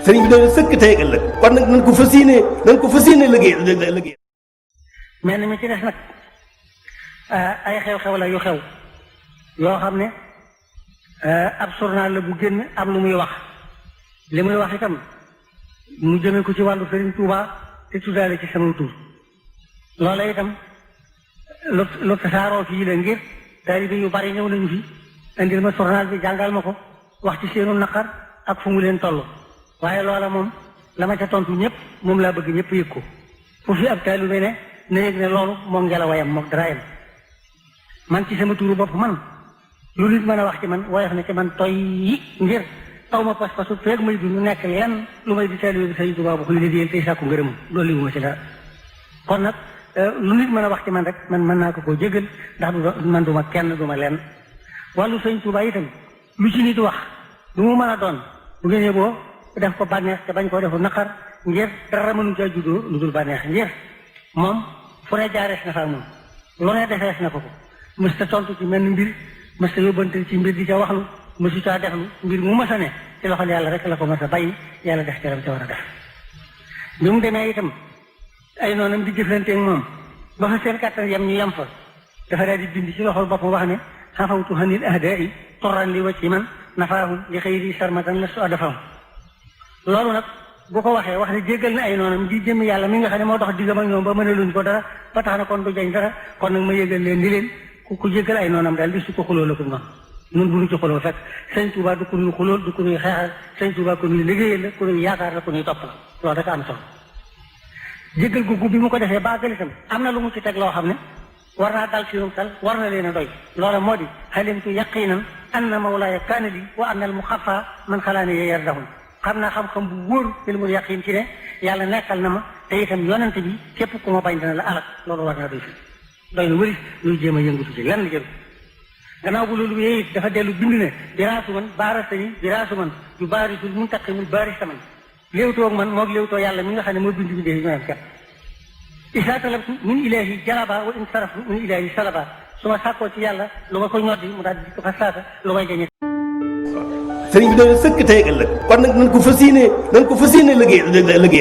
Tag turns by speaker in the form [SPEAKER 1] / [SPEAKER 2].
[SPEAKER 1] sëriñ bi doon sëkk tey ëllëg kon nag nañ ko fas yéene liggéey.
[SPEAKER 2] mel na mi ci des nag ay xew-xew la yu xew yoo xam ne ab journal la bu génn am lu muy wax li muy wax itam mu jëmee ko ci wàllu Sëriñ Tuubaa te tuddaale ci sama tur loola itam lu tasaaroo fii la ngir taalibe yu bari ñëw nañu fi indil ma journal bi jàngal ma ko wax ci seenu naqar ak fu mu leen toll waaye loola moom la ma ca tontu ñëpp moom laa bëgg ñëpp yëg ko fu fi ab taalibe ne na yëg ne loolu moom ngelawayam moom dara yam man ci sama turu bopp man lu nit mën a wax ci man woyof na ci man toy yi ngir taw ma pas-pasu feeg may dund nekk lenn lu may di taalibe bi Sëriñ Tuubaa bu koy liggéeyal tey sàkku ngërëmam loolu li ma ci dara kon nag lu nit mën a wax ci man rek man mën naa ko koo jégal ndax man duma kenn duma lenn wàllu Sëriñ Tuubaa itam lu ci nit wax lu mu mën a doon bu ngeen yeboo def ko bànneex te bañ koo defu naqar ngir dara mënu caa juddoo lu dul bànneex ngir moom fu ne jaarees na fa moom lu ne defees na ko mës ta tontu ci mel ni mbir mës ta yóbbante ci mbir di ca waxlu mësu caa deflu mbir mu mës a ne ci loxol yàlla rek la ko mës a bàyyi yàlla def caram ca war a def bi mu demee itam ay noonam di jëflanteeg moom ba fa seen kàttan yem ñu yem fa dafa daal di bind ci loxol boppam wax ne xafawtu hanil ahdaai torran li wacci man nafaahum li xëyri sarmatan la su adafam loolu nag bu ko waxee wax ne jéggal na ay noonam di jëmm yàlla mi nga xam ne moo dox diggam ak ñoom ba mënaluñ ko dara ba tax na kon du jañ dara kon nag ma yëgal leen ni leen ku jéggal ay noonam daal di su ko xuloo la ko noonu nun bu ñu ci xuloo fekk Sëñ Tuubaa du ko nuy xulool du ko nuy xeexal Sëñ Tuubaa ko nuy liggéeyal la ko nuy yaakaar la ko nuy topp la loolu rek am solo jéggal googu bi mu ko defee baagal itam am na lu mu ci teg loo xam ne war naa dal ci ñoom sal war na leen a doy loola moo di xalimtu yaqinan anna mawlaaya kaana li wa anna al muxafa man xalaani ye yardahum xam naa xam-xam bu wóor ilmul yaqin ci ne yàlla nekkal na ma te itam yonente bi képp ku ma bañ dana la alak loolu war naa doy fi doy na wëri ñuy jéem a yëngatu ci lenn jël gannaaw bu loolu yee it dafa dellu bind ne biraasu man baarastani biraasu man yu baarisul muntaqimul baarista man léewtoo ak man moog léewtoo yàlla mi nga xam ne moo bind bindee ñooyam kat isa talabtu min ilahi jalaba wa in saraftu min ilahi salaba su ma sàkkoo ci yàlla lu ma ko ñoddi mu daal di ko fa saasa lu may gañe
[SPEAKER 1] sëriñ bi doon sëkk tey ëllëg kon nag nañ ko fas yéene liggéey